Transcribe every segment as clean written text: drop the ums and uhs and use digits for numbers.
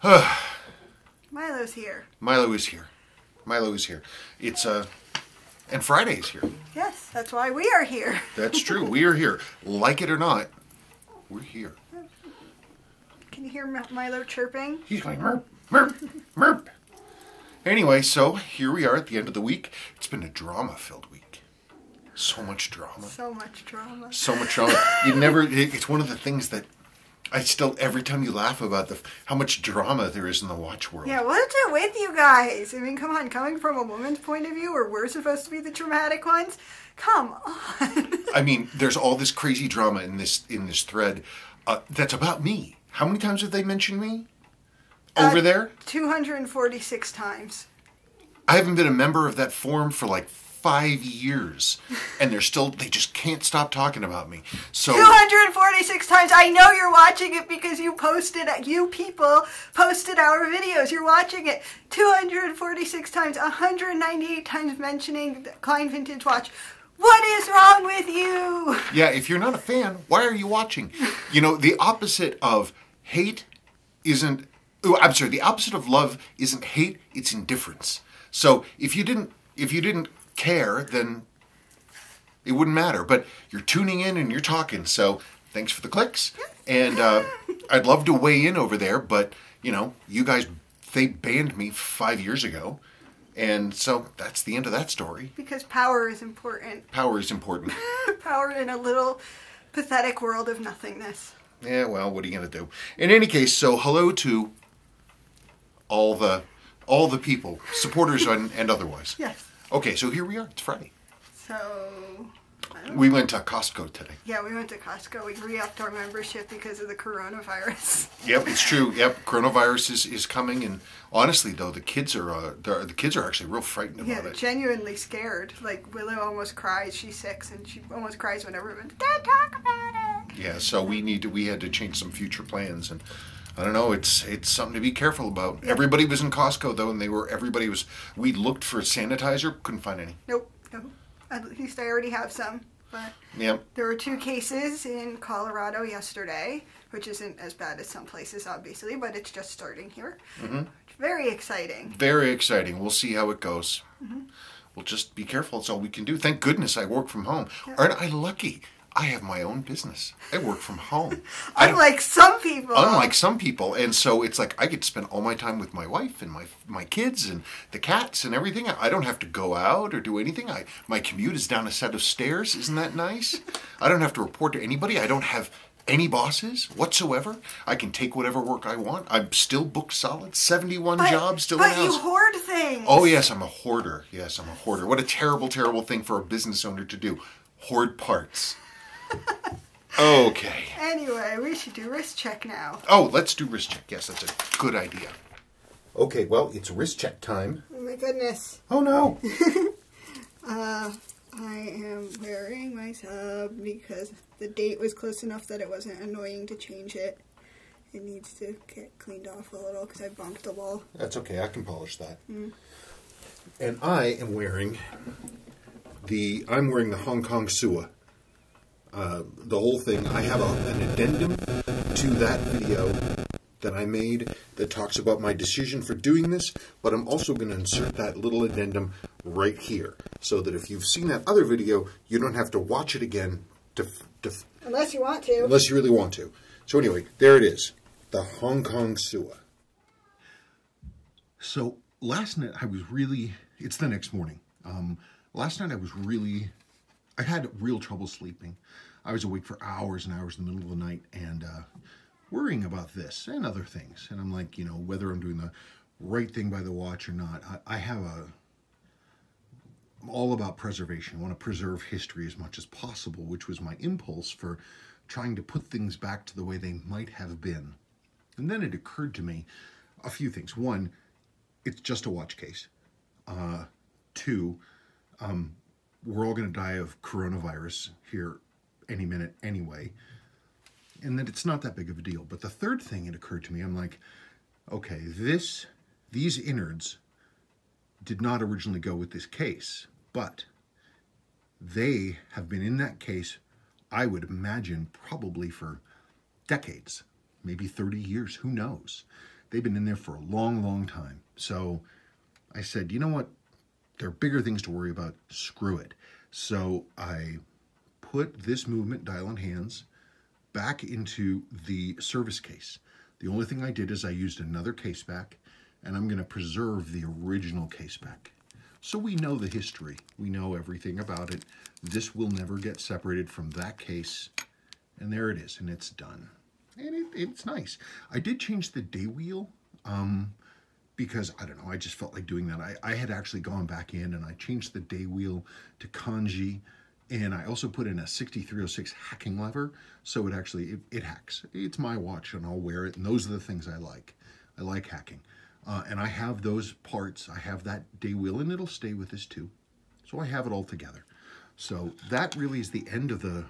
Milo's here. Milo is here. Milo is here. It's and Friday's here. Yes, that's why we are here. That's true. We are here. Like it or not, we're here. Can you hear Milo chirping? He's going merp, merp, merp. Anyway, so here we are at the end of the week. It's been a drama-filled week. So much drama. So much drama. So much drama. It's one of the things that I still, every time you laugh about how much drama there is in the watch world. Yeah, what's it with you guys? I mean, come on, coming from a woman's point of view, where we're supposed to be the dramatic ones? Come on. I mean, there's all this crazy drama in this thread that's about me. How many times have they mentioned me? Over there? 246 times. I haven't been a member of that forum for like 5 years. And they just can't stop talking about me. So 246 times. I know you're watching it because you people posted our videos. You're watching it 246 times, 198 times mentioning the Klein Vintage Watch. What is wrong with you? Yeah, if you're not a fan, why are you watching? You know, the opposite of hate isn't... I'm sorry, the opposite of love isn't hate, it's indifference. So if you didn't care, then it wouldn't matter. But you're tuning in and you're talking, so thanks for the clicks. And I'd love to weigh in over there, but, you know, you guys, they banned me 5 years ago. And so that's the end of that story. Because power is important. Power is important. Power in a little pathetic world of nothingness. Yeah, well, what are you going to do? In any case, so hello to all the people, supporters and otherwise. Yes. Okay, so here we are. It's Friday. So, we went to Costco today. Yeah, we went to Costco. We re-upped our membership because of the coronavirus. Yep, it's true. Yep, coronavirus is coming, and honestly, though, the kids are actually real frightened about it. Yeah, genuinely scared. Like Willow almost cries. She's 6, and she almost cries whenever Dad, talk about it. Yeah, so we had to change some future plans, and I don't know. It's something to be careful about. Yeah. Everybody was in Costco though, and we looked for sanitizer, couldn't find any. Nope. At least I already have some. But yep. There were 2 cases in Colorado yesterday, which isn't as bad as some places, obviously, but it's just starting here. Mm-hmm. Very exciting. Very exciting. We'll see how it goes. Mm-hmm. We'll just be careful. That's all we can do. Thank goodness I work from home. Yeah. Aren't I lucky? I have my own business. I work from home. Unlike some people. And so it's like I get to spend all my time with my wife and my kids and the cats and everything. I don't have to go out or do anything. My commute is down a set of stairs. Isn't that nice? I don't have to report to anybody. I don't have any bosses whatsoever. I can take whatever work I want. I'm still booked solid. 71 jobs still in the house. But you hoard things. Oh, yes, I'm a hoarder. Yes, I'm a hoarder. What a terrible, terrible thing for a business owner to do. Hoard parts. Okay. Anyway, we should do wrist check now. Oh, let's do wrist check. Yes, that's a good idea. Okay, well, it's wrist check time. Oh my goodness. Oh no. I am wearing my sub because the date was close enough that it wasn't annoying to change it. It needs to get cleaned off a little because I bumped the wall. That's okay, I can polish that. Mm. And I am wearing the Hong Kong Sua. The whole thing. I have an addendum to that video that I made that talks about my decision for doing this, but I'm also going to insert that little addendum right here, so that if you've seen that other video, you don't have to watch it again. Unless you want to. Unless you really want to. So anyway, there it is. The Hong Kong Sua. So last night it's the next morning. Last night I had real trouble sleeping. I was awake for hours and hours in the middle of the night and worrying about this and other things. And I'm like, whether I'm doing the right thing by the watch or not. I'm all about preservation. I want to preserve history as much as possible, which was my impulse for trying to put things back to the way they might have been. And then it occurred to me a few things. One, it's just a watch case. 2, we're all going to die of coronavirus here any minute anyway, and that it's not that big of a deal. But the third thing, it occurred to me, I'm like, okay, these innards did not originally go with this case, but they have been in that case, I would imagine, probably for decades, maybe 30 years, who knows? They've been in there for a long, long time. So I said, you know what? There are bigger things to worry about. Screw it. So I put this movement dial and hands back into the service case. The only thing I did is I used another case back, and I'm going to preserve the original case back. So we know the history. We know everything about it. This will never get separated from that case. And there it is, and it's done. And it's nice. I did change the day wheel because, I don't know, I just felt like doing that. I had actually gone back in and I changed the day wheel to kanji, and I also put in a 6306 hacking lever, so it actually, it hacks. It's my watch and I'll wear it, and those are the things I like. I like hacking. And I have those parts. I have that day wheel, and it'll stay with this too. So I have it all together. So that really is the end of the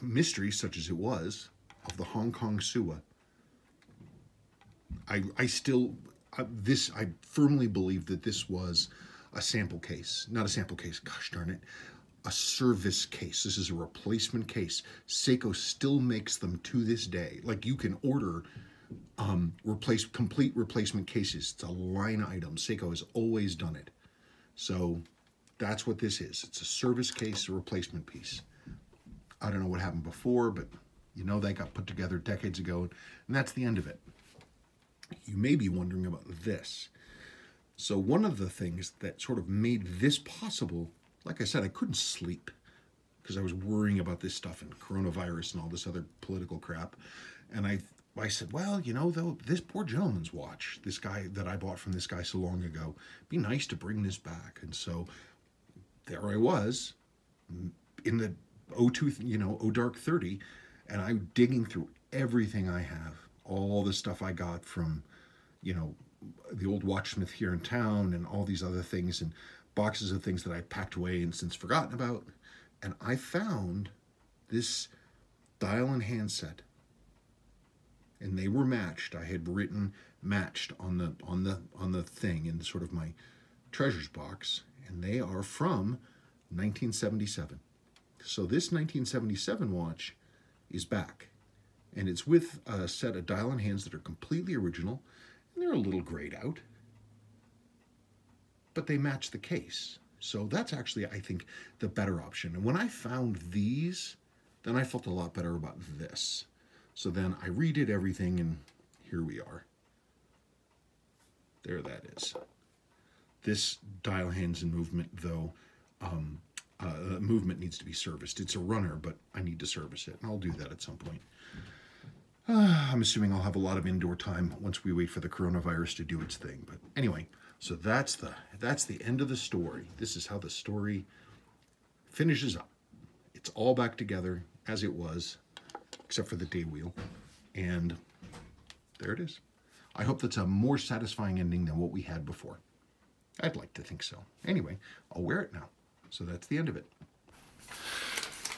mystery, such as it was, of the Hong Kong Sua. I firmly believe that this was a sample case. Not a sample case, gosh darn it. A service case. This is a replacement case. Seiko still makes them to this day. Like, you can order complete replacement cases. It's a line item. Seiko has always done it. So that's what this is. It's a service case, a replacement piece. I don't know what happened before, but you know, they got put together decades ago, and that's the end of it. You may be wondering about this. So one of the things that sort of made this possible, like I said, I couldn't sleep because I was worrying about this stuff and coronavirus and all this other political crap. And I said, well, you know, though, this poor gentleman's watch, this guy that I bought from this guy so long ago, it'd be nice to bring this back. And so there I was in the O Dark 30, and I'm digging through everything I have, all the stuff I got from, you know, the old watchsmith here in town and all these other things and boxes of things that I packed away and since forgotten about. And I found this dial and hand set, and they were matched. I had written matched on the thing in sort of my treasures box, and they are from 1977. So this 1977 watch is back, and it's with a set of dial and hands that are completely original, and they're a little grayed out, but they match the case. So that's actually, I think, the better option. And when I found these, then I felt a lot better about this. So then I redid everything, and here we are. There that is. This dial hands and movement, though, movement needs to be serviced. It's a runner, but I need to service it, and I'll do that at some point. I'm assuming I'll have a lot of indoor time once we wait for the coronavirus to do its thing. But anyway, so that's the end of the story. This is how the story finishes up. It's all back together as it was, except for the day wheel, and there it is. I hope that's a more satisfying ending than what we had before. I'd like to think so. Anyway, I'll wear it now. So that's the end of it.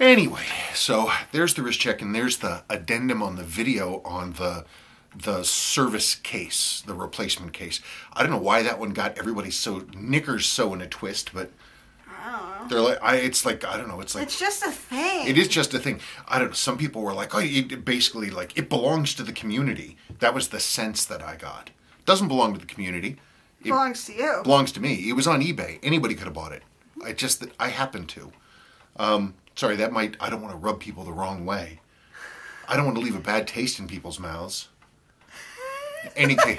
Anyway, so there's the wrist check, and there's the addendum on the video on the service case, the replacement case. I don't know why that one got everybody knickers so in a twist, but they're like, it's like, I don't know, it's like... It's just a thing. It is just a thing. I don't know, some people were like, oh, it basically, like, it belongs to the community. That was the sense that I got. It doesn't belong to the community. It belongs to you. Belongs to me. It was on eBay. Anybody could have bought it. I happened to. Sorry, I don't want to rub people the wrong way. I don't want to leave a bad taste in people's mouths. Any case,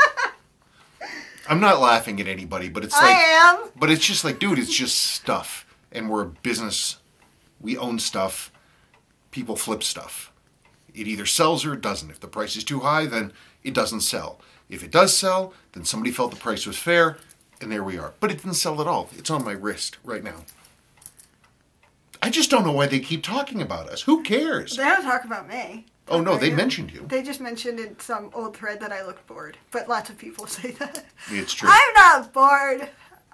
I'm not laughing at anybody, but it's like... I am! But it's just like, dude, it's just stuff. And we're a business. We own stuff. People flip stuff. It either sells or it doesn't. If the price is too high, then it doesn't sell. If it does sell, then somebody felt the price was fair, and there we are. But it didn't sell at all. It's on my wrist right now. I just don't know why they keep talking about us. Who cares? They don't talk about me. Oh, no, they mentioned you. They just mentioned in some old thread that I looked bored. But lots of people say that. It's true. I'm not bored.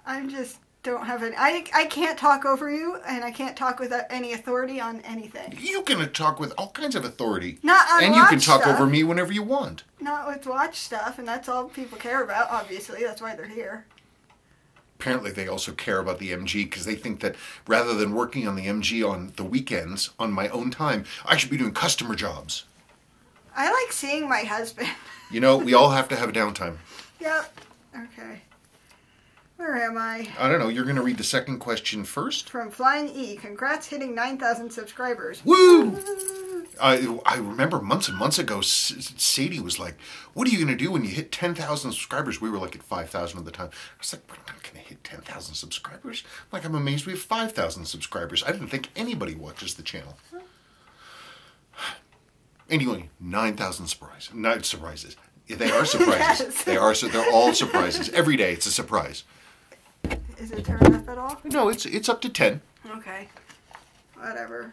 I'm just don't have any... I can't talk over you, and I can't talk without any authority on anything. You can talk with all kinds of authority. Not on And watch you can talk stuff. over me whenever you want. Not with watch stuff, and that's all people care about, obviously. That's why they're here. Apparently they also care about the MG because they think that rather than working on the MG on the weekends, on my own time, I should be doing customer jobs. I like seeing my husband. You know, we all have to have a downtime. Yep. Okay. Where am I? I don't know. You're going to read the second question first? From Flying E. Congrats hitting 9,000 subscribers. Woo! I remember months and months ago, Sadie was like, what are you going to do when you hit 10,000 subscribers? We were like at 5,000 at the time. I was like, we're not going to hit 10,000 subscribers. Like, I'm amazed we have 5,000 subscribers. I didn't think anybody watches the channel. Anyway, 9,000 surprises. Not surprises. They are surprises. Yes. They're all surprises. Every day it's a surprise. Is it turned up at all? No, it's up to 10. Okay. Whatever.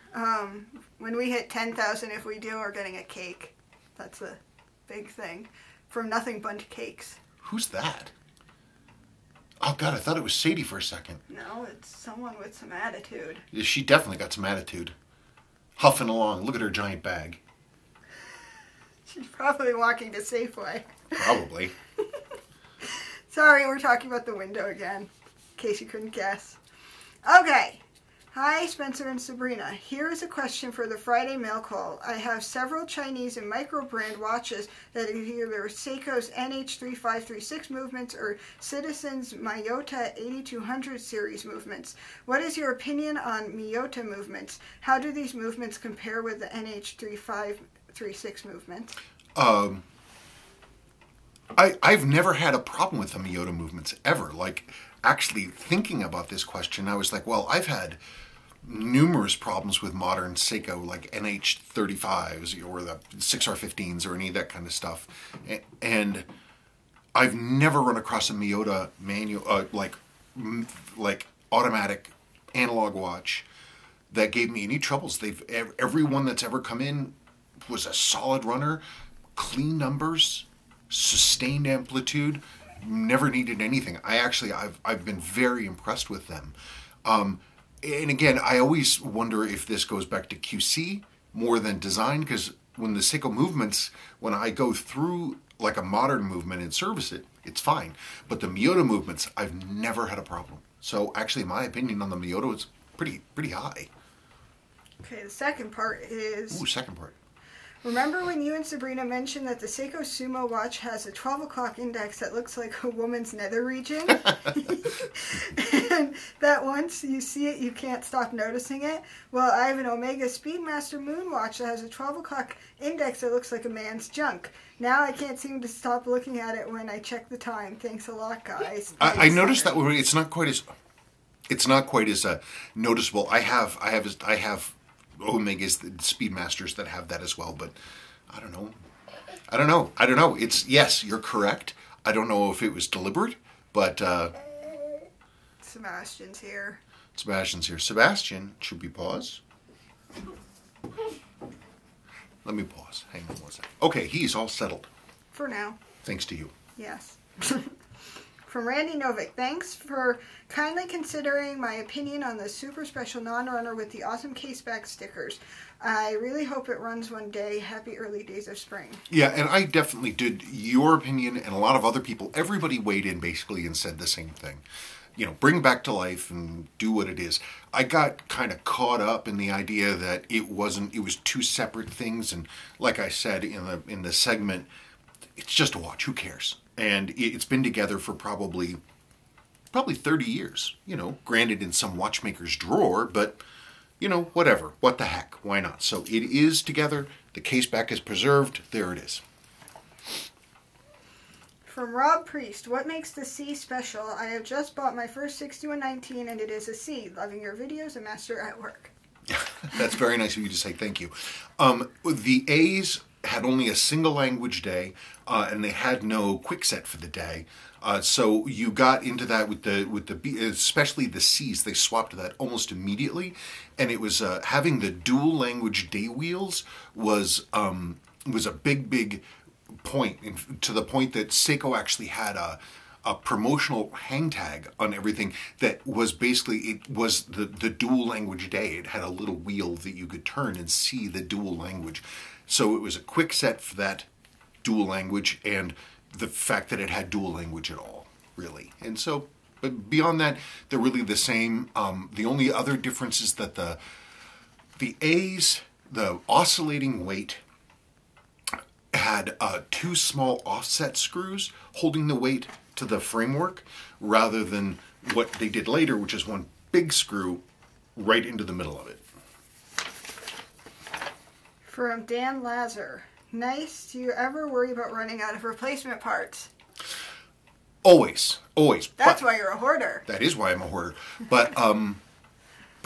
When we hit 10,000, if we do, we're getting a cake. That's a big thing. From Nothing But Cakes. Who's that? Oh, God, I thought it was Sadie for a second. No, it's someone with some attitude. Yeah, she definitely got some attitude. Huffing along. Look at her giant bag. She's probably walking to Safeway. Probably. Sorry, we're talking about the window again, in case you couldn't guess. Okay. Hi, Spencer and Sabrina. Here is a question for the Friday mail call. I have several Chinese and micro-brand watches that are either Seiko's NH3536 movements or Citizen's Miyota 8200 series movements. What is your opinion on Miyota movements? How do these movements compare with the NH3536 movement? I've never had a problem with the Miyota movements, ever. Like, actually thinking about this question, I was like, well, I've had numerous problems with modern Seiko, like NH35s or the 6R15s or any of that kind of stuff. And I've never run across a Miyota manual, like automatic analog watch that gave me any troubles. Everyone that's ever come in was a solid runner, clean numbers, sustained amplitude, never needed anything. I've been very impressed with them. And again, I always wonder if this goes back to QC more than design, because when the Seiko movements, when I go through like a modern movement and service it, it's fine. But the Miyota movements, I've never had a problem. So actually, my opinion on the Miyota is pretty high. Okay, the second part is... Ooh, second part. Remember when you and Sabrina mentioned that the Seiko Sumo watch has a 12 o'clock index that looks like a woman's nether region? And that once you see it, you can't stop noticing it? Well, I have an Omega Speedmaster moon watch that has a 12 o'clock index that looks like a man's junk. Now I can't seem to stop looking at it when I check the time. Thanks a lot, guys. I noticed that it's not quite as noticeable. I have Omegas, the Speedmasters that have that as well, but I don't know. It's, yes, you're correct. I don't know if it was deliberate, but Sebastian's here. Sebastian, should we pause? Let me pause. Hang on one second. Okay, he's all settled. For now. Thanks to you. Yes. From Randy Novick, thanks for kindly considering my opinion on the super special non-runner with the awesome caseback stickers. I really hope it runs one day. Happy early days of spring. Yeah, and I definitely did. Your opinion and a lot of other people, everybody weighed in basically and said the same thing. You know, bring back to life and do what it is. I got kind of caught up in the idea that it was two separate things, and like I said in the segment, it's just a watch. Who cares? And it's been together for probably 30 years, you know, granted in some watchmaker's drawer, but, you know, whatever. What the heck? Why not? So it is together. The case back is preserved. There it is. From Rob Priest, what makes the C special? I have just bought my first 6119 and it is a C. Loving your videos, a master at work. That's very nice of you to say thank you. The A's had only a single language day, and they had no quick set for the day. So you got into that with the B, especially the C's. They swapped to that almost immediately, and it was having the dual language day wheels was a big point, to the point that Seiko actually had a promotional hang tag on everything that was basically, it was the dual language day. It had a little wheel that you could turn and see the dual language. So it was a quick set for that dual language and the fact that it had dual language at all, really. And so, but beyond that, they're really the same. The only other difference is that the A's, the oscillating weight had two small offset screws holding the weight to the framework rather than what they did later, which is one big screw right into the middle of it. From Dan Lazar. Nice. Do you ever worry about running out of replacement parts? Always. That's why you're a hoarder. That is why I'm a hoarder. But,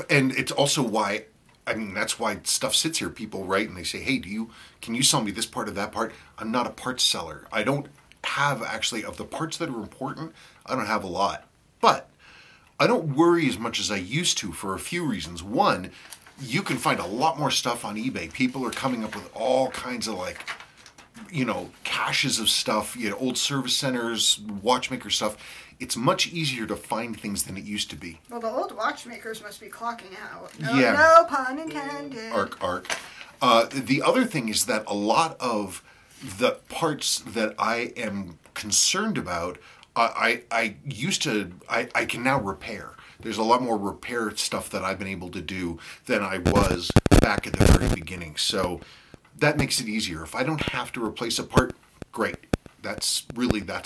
and it's also why, I mean, that's why stuff sits here. People write and they say, hey, can you sell me this part or that part? I'm not a parts seller. I don't have, actually, of the parts that are important, I don't have a lot. But I don't worry as much as I used to for a few reasons. One, you can find a lot more stuff on eBay. People are coming up with all kinds of, like, you know, caches of stuff, you know, old service centers, watchmaker stuff. It's much easier to find things than it used to be. Well, the old watchmakers must be clocking out. Yeah. No pun intended. Arc. The other thing is that a lot of the parts that I am concerned about, I can now repair. There's a lot more repair stuff that I've been able to do than I was back at the very beginning. So that makes it easier. If I don't have to replace a part, great. That's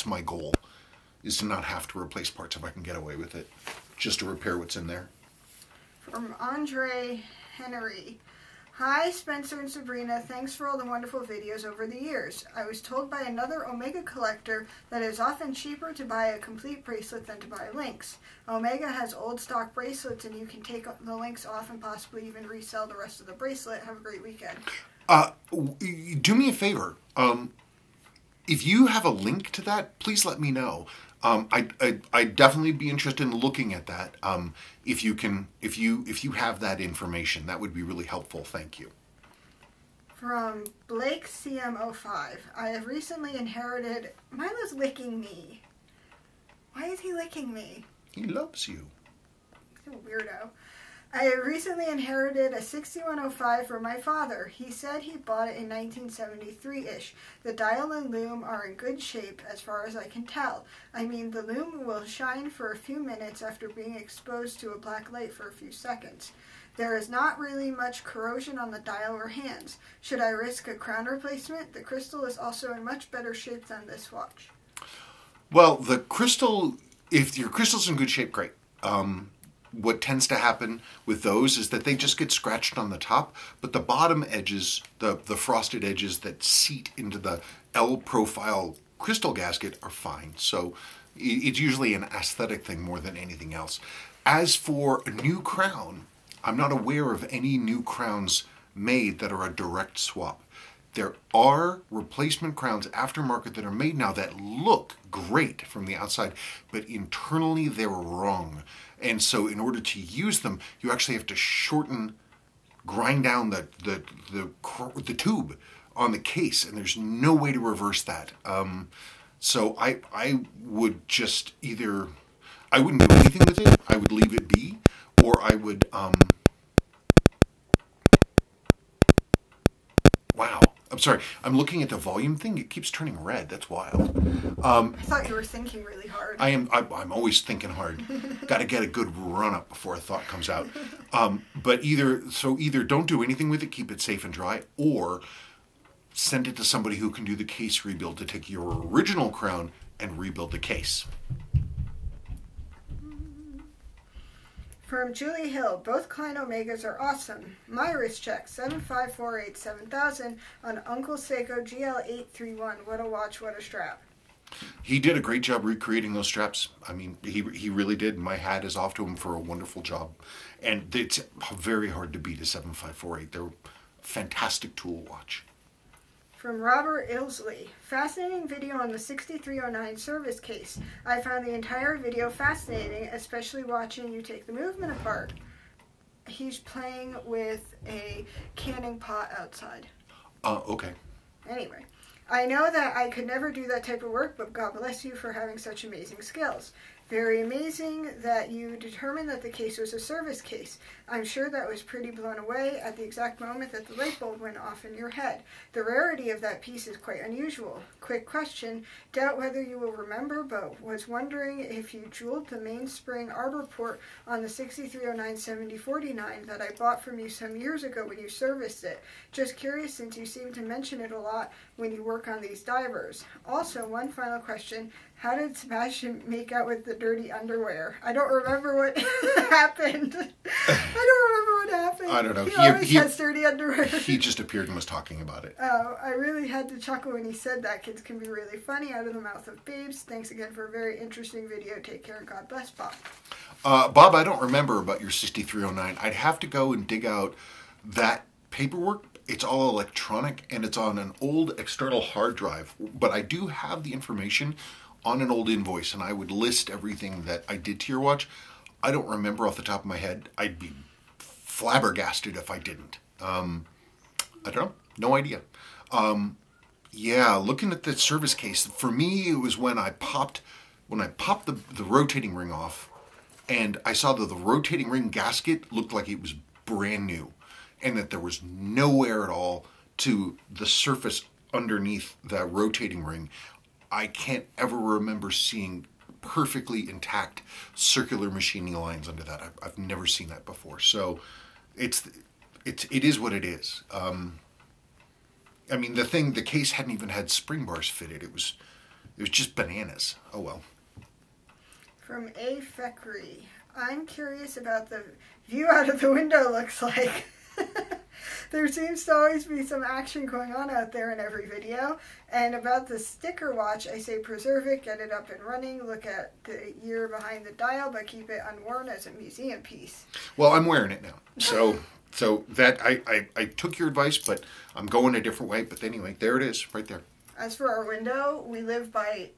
my goal, is to not have to replace parts if I can get away with it, just to repair what's in there. From Andre Henry. Hi, Spencer and Sabrina. Thanks for all the wonderful videos over the years. I was told by another Omega collector that it is often cheaper to buy a complete bracelet than to buy links. Omega has old stock bracelets and you can take the links off and possibly even resell the rest of the bracelet. Have a great weekend. Do me a favor. If you have a link to that, please let me know. I'd definitely be interested in looking at that. If you have that information, that would be really helpful. Thank you. From Blake CM05. I have recently inherited... Milo's licking me. Why is he licking me? He loves you. He's a weirdo. I recently inherited a 6105 from my father. He said he bought it in 1973-ish. The dial and loom are in good shape as far as I can tell. I mean, the loom will shine for a few minutes after being exposed to a black light for a few seconds. There is not really much corrosion on the dial or hands. Should I risk a crown replacement? The crystal is also in much better shape than this watch. Well, the crystal, if your crystal's in good shape, great. What tends to happen with those is that they just get scratched on the top, but the bottom edges, the frosted edges that seat into the L profile crystal gasket are fine. So it's usually an aesthetic thing more than anything else. As for a new crown, I'm not aware of any new crowns made that are a direct swap. There are replacement crowns aftermarket that are made now that look great from the outside, but internally they're wrong. And so in order to use them, you actually have to grind down the tube on the case, and there's no way to reverse that. So I would just either, I wouldn't do anything with it, I would leave it be, or I would, wow. I'm sorry, I'm looking at the volume thing. It keeps turning red. That's wild. I thought you were thinking really hard. I'm always thinking hard. Got to get a good run up before a thought comes out. But either don't do anything with it, keep it safe and dry, or send it to somebody who can do the case rebuild to take your original crown and rebuild the case. From Julie Hill, both Klein Omegas are awesome. My wrist check, 7548 7000 on Uncle Seiko GL831. What a watch, what a strap. He did a great job recreating those straps. I mean, he really did. My hat is off to him for a wonderful job. And it's very hard to beat a 7548. They're a fantastic tool watch. From Robert Ilsley, fascinating video on the 6309 service case. I found the entire video fascinating, especially watching you take the movement apart. He's playing with a canning pot outside. Okay. Anyway, I know that I could never do that type of work, but God bless you for having such amazing skills. Very amazing that you determined that the case was a service case. I'm sure that was pretty blown away at the exact moment that the light bulb went off in your head. The rarity of that piece is quite unusual. Quick question, doubt whether you will remember, but was wondering if you jeweled the mainspring arbor port on the 6309-7049 that I bought from you some years ago when you serviced it. Just curious since you seem to mention it a lot when you work on these divers. Also, one final question. How did Sebastian make out with the dirty underwear? I don't remember what happened. I don't know. He always has dirty underwear. He just appeared and was talking about it. Oh, I really had to chuckle when he said that. Kids can be really funny out of the mouth of babes. Thanks again for a very interesting video. Take care and God bless, Bob. Bob, I don't remember about your 6309. I'd have to go and dig out that paperwork. It's all electronic and it's on an old external hard drive. But I do have the information on an old invoice, and I would list everything that I did to your watch. I don't remember off the top of my head. I'd be flabbergasted if I didn't. I don't know. No idea. Yeah, looking at the service case, for me, it was when I popped the rotating ring off, and I saw that the rotating ring gasket looked like it was brand new, and that there was no wear at all to the surface underneath that rotating ring. I can't ever remember seeing perfectly intact circular machining lines under that. I've never seen that before. So it is what it is. I mean, the case hadn't even had spring bars fitted. It was just bananas. Oh well. From A. Feckery. I'm curious about the view out of the window looks like. There seems to always be some action going on out there in every video. And about the sticker watch, I say preserve it, get it up and running, look at the year behind the dial, but keep it unworn as a museum piece. Well, I'm wearing it now. So that I took your advice, but I'm going a different way. But anyway, there it is, right there. As for our window, we live by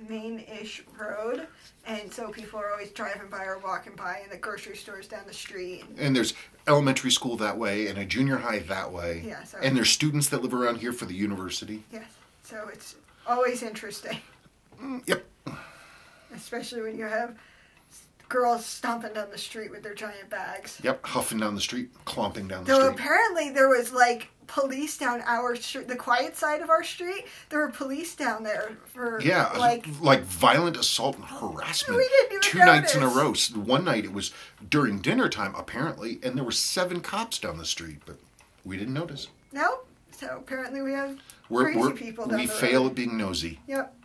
main-ish road, and so people are always driving by or walking by, and the grocery store's down the street. And there's elementary school that way, and a junior high that way. Yeah, so and there's students that live around here for the university. Yes, so it's always interesting. Yep. Especially when you have girls stomping down the street with their giant bags. Yep, huffing down the street, clomping down the Though street. apparently there was like police down our street, the quiet side of our street. There were police down there for like violent assault and harassment. We didn't even 2 notice. nights in a row. One night it was during dinner time apparently, and there were 7 cops down the street, but we didn't notice. No, so apparently we have crazy people down the road. We fail at being nosy. Yep.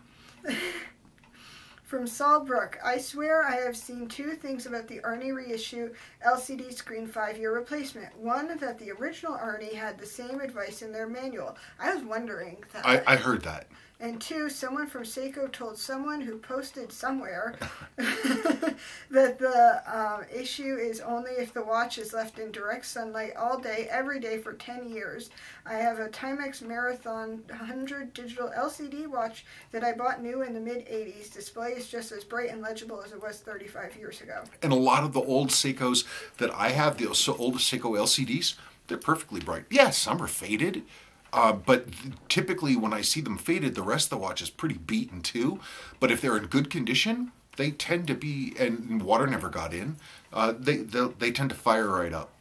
From Salbrook, I swear I have seen 2 things about the Arnie reissue LCD screen 5-year replacement. One, that the original Arnie had the same advice in their manual. I was wondering that. I heard that. And 2, someone from Seiko told someone who posted somewhere that the issue is only if the watch is left in direct sunlight all day, every day for 10 years. I have a Timex Marathon 100 digital LCD watch that I bought new in the mid-'80s. Display is just as bright and legible as it was 35 years ago. And a lot of the old Seikos that I have, the oldest Seiko LCDs, they're perfectly bright. Yes, some are faded. But typically when I see them faded, the rest of the watch is pretty beaten too. But if they're in good condition, they tend to be, and water never got in, they tend to fire right up.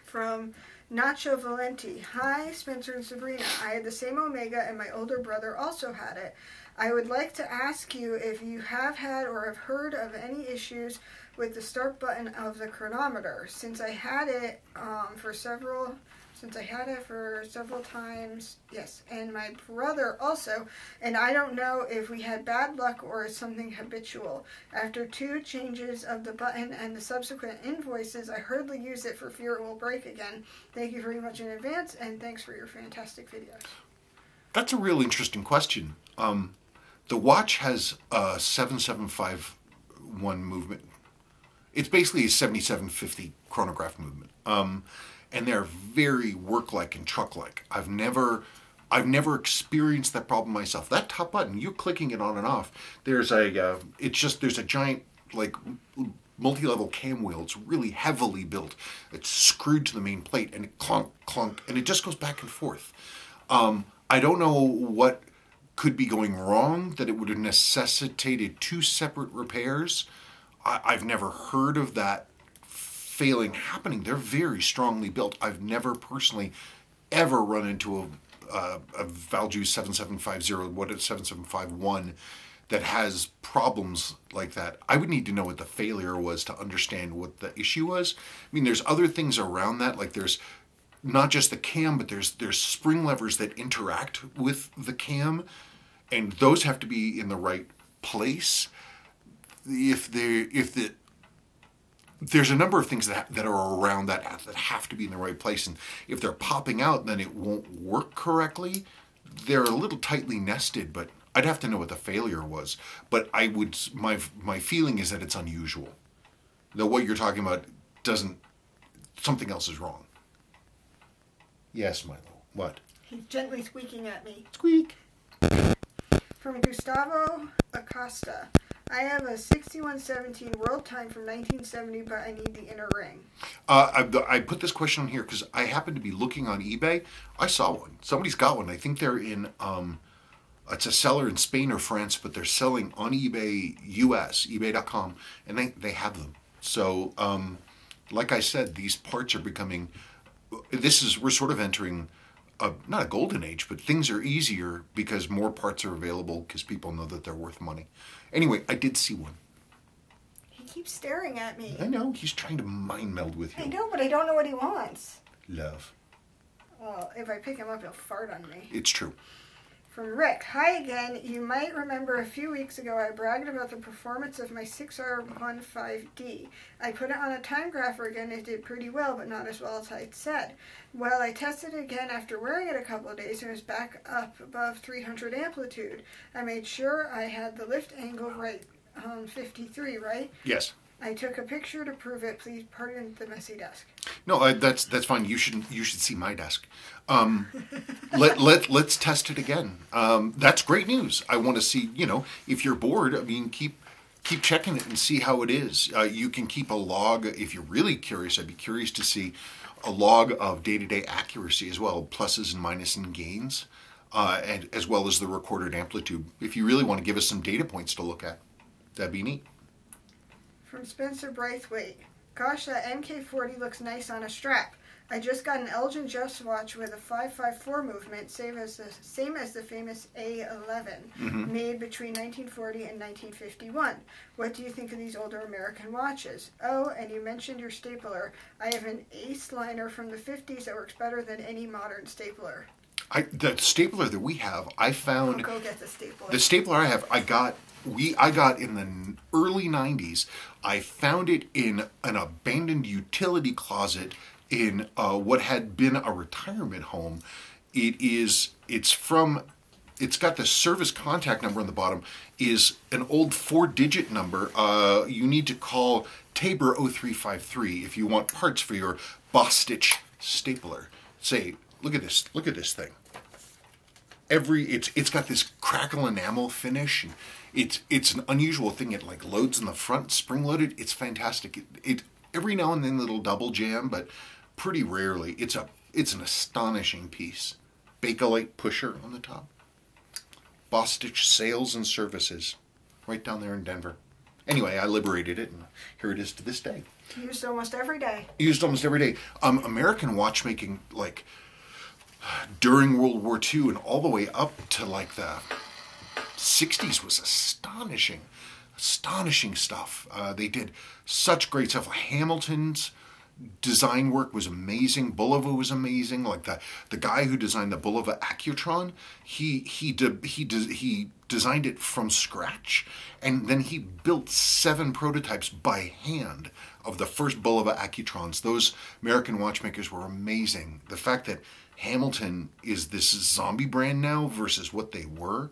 From Nacho Valenti. Hi, Spencer and Sabrina. I had the same Omega and my older brother also had it. I would like to ask you if you have had or have heard of any issues with the start button of the chronometer. Since I had it for several times, yes, and my brother also, and I don't know if we had bad luck or it's something habitual. After 2 changes of the button and the subsequent invoices, I hardly use it for fear it will break again. Thank you very much in advance, and thanks for your fantastic videos. That's a real interesting question. The watch has a 7751 movement. It's basically a 7750 chronograph movement. And they're very work-like and truck-like. I've never experienced that problem myself. That top button, you're clicking it on and off. There's a giant like multi-level cam wheel. It's really heavily built. It's screwed to the main plate, and it clunk, clunk, and it just goes back and forth. I don't know what could be going wrong, that it would have necessitated 2 separate repairs. I've never heard of that failing happening. They're very strongly built. I've never personally ever run into a Valju 7750, what is 7751, that has problems like that. I would need to know what the failure was to understand what the issue was. I mean, there's other things around that, like there's not just the cam, but there's spring levers that interact with the cam, and those have to be in the right place. There's a number of things that are around that have to be in the right place, and if they're popping out, then it won't work correctly. They're a little tightly nested, but I'd have to know what the failure was. But my feeling is that it's unusual. Though what you're talking about something else is wrong. Yes, Milo. What? He's gently squeaking at me. Squeak. From Gustavo Acosta. I have a 6117 World Time from 1970, but I need the inner ring. I put this question on here because I happened to be looking on eBay. I saw one. Somebody's got one. I think they're in, it's a seller in Spain or France, but they're selling on eBay US, ebay.com, and they have them. So, like I said, these parts are becoming, we're sort of entering not a golden age, but things are easier because more parts are available because people know that they're worth money. Anyway, I did see one. He keeps staring at me. I know. He's trying to mind meld with you. I know, but I don't know what he wants. Love. Well, if I pick him up, he'll fart on me. It's true. From Rick. Hi again. You might remember a few weeks ago I bragged about the performance of my 6R15D. I put it on a time grapher again. It did pretty well, but not as well as I'd said. Well, I tested it again after wearing it a couple of days and it was back up above 300 amplitude. I made sure I had the lift angle right on 53, right? Yes. I took a picture to prove it. Please pardon the messy desk. No, that's fine. You should see my desk. Let's test it again. That's great news. I want to see. If you're bored, I mean, keep checking it and see how it is. You can keep a log if you're really curious. I'd be curious to see a log of day-to-day accuracy as well, pluses and minuses and gains, and as well as the recorded amplitude. If you really want to give us some data points to look at, that'd be neat. From Spencer Braithwaite. Gosh, that MK40 looks nice on a strap. I just got an Elgin Just watch with a 554 movement, same as the famous A11, made between 1940 and 1951. What do you think of these older American watches? Oh, and you mentioned your stapler. I have an Ace liner from the 50s that works better than any modern stapler. The stapler that we have, I found. I'll go get the stapler. The stapler I have, I got in the early 90s. I found it in an abandoned utility closet in what had been a retirement home. It's got the service contact number on the bottom, is an old 4-digit number. You need to call Tabor 0353 if you want parts for your Bostitch stapler. Say, look at this thing. It's got this crackle enamel finish, and it's an unusual thing. It like loads in the front, spring loaded. It's fantastic. It every now and then it'll double jam, but pretty rarely. It's an astonishing piece. Bakelite pusher on the top. Bostitch Sales and Services, right down there in Denver. Anyway, I liberated it, and here it is to this day. Used almost every day. American watchmaking, like during World War II and all the way up to like the 60s, was astonishing stuff. They did such great stuff. Gihamilton's design work was amazing. Bulova was amazing. Like the guy who designed the Bulova Accutron, he designed it from scratch, and then he built 7 prototypes by hand of the first Bulova Accutrons. Those American watchmakers were amazing. The fact that Hamilton is this zombie brand now versus what they were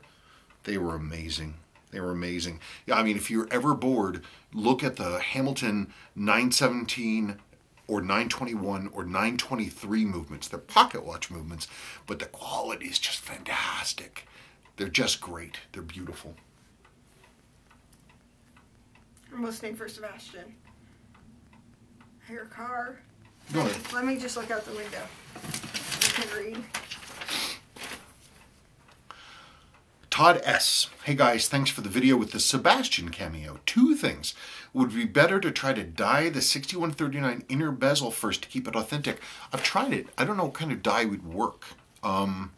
amazing. They were amazing. Yeah, I mean, if you're ever bored, look at the Hamilton 917 or 921 or 923 movements. They're pocket watch movements, but the quality is just fantastic. They're just great. They're beautiful. I'm listening for Sebastian. I hear a car. Go ahead. Let me just look out the window. I can read. Todd S. Hey guys, thanks for the video with the Sebastian cameo. Two things. Would be better to try to dye the 6139 inner bezel first to keep it authentic. I've tried it. I don't know what kind of dye would work. I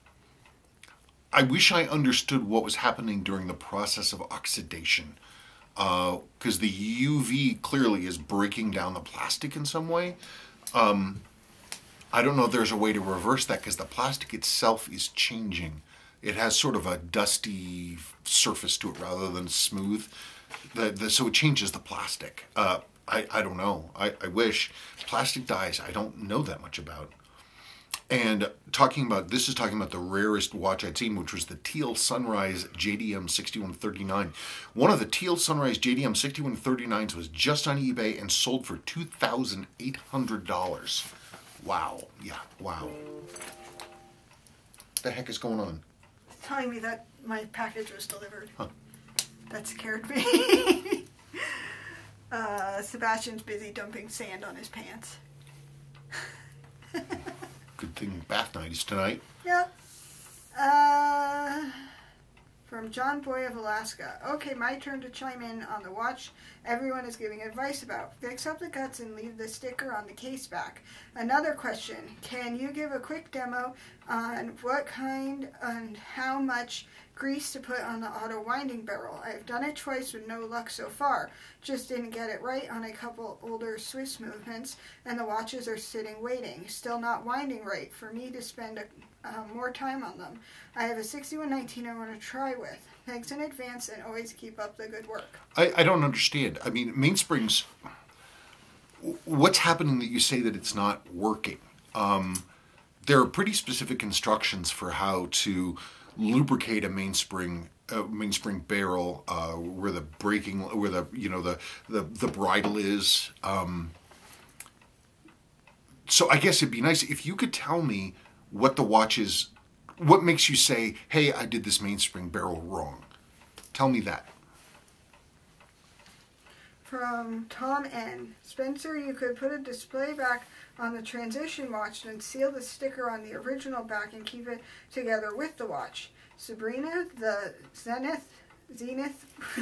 wish I understood what was happening during the process of oxidation. Because the UV clearly is breaking down the plastic in some way. I don't know if there's a way to reverse that because the plastic itself is changing. It has sort of a dusty surface to it rather than smooth. So it changes the plastic. I don't know. I wish. Plastic dyes, I don't know that much about. And this is talking about the rarest watch I'd seen, which was the Teal Sunrise JDM 6139. One of the Teal Sunrise JDM 6139s was just on eBay and sold for $2,800. Wow. Yeah, wow. What the heck is going on? It's telling me that my package was delivered. Huh. That scared me. Sebastian's busy dumping sand on his pants. Good thing bath night is tonight. Yep. From John Boy of Alaska. Okay, my turn to chime in on the watch everyone is giving advice about. Fix up the guts and leave the sticker on the case back. Another question. Can you give a quick demo on what kind and how much grease to put on the auto winding barrel? I've done it twice with no luck so far. Just didn't get it right on a couple older Swiss movements, and the watches are sitting waiting. Still not winding right for me to spend more time on them. I have a 6119 I want to try with. Thanks in advance and always keep up the good work. I don't understand. I mean, mainsprings, what's happening that you say that it's not working? There are pretty specific instructions for how to lubricate a mainspring barrel where the braking, where the bridle is. So I guess it'd be nice if you could tell me what the watch is, what makes you say, hey, I did this mainspring barrel wrong. Tell me that. From Tom N. Spencer, you could put a display back on the transition watch and seal the sticker on the original back and keep it together with the watch. Sabrina, the Zenith,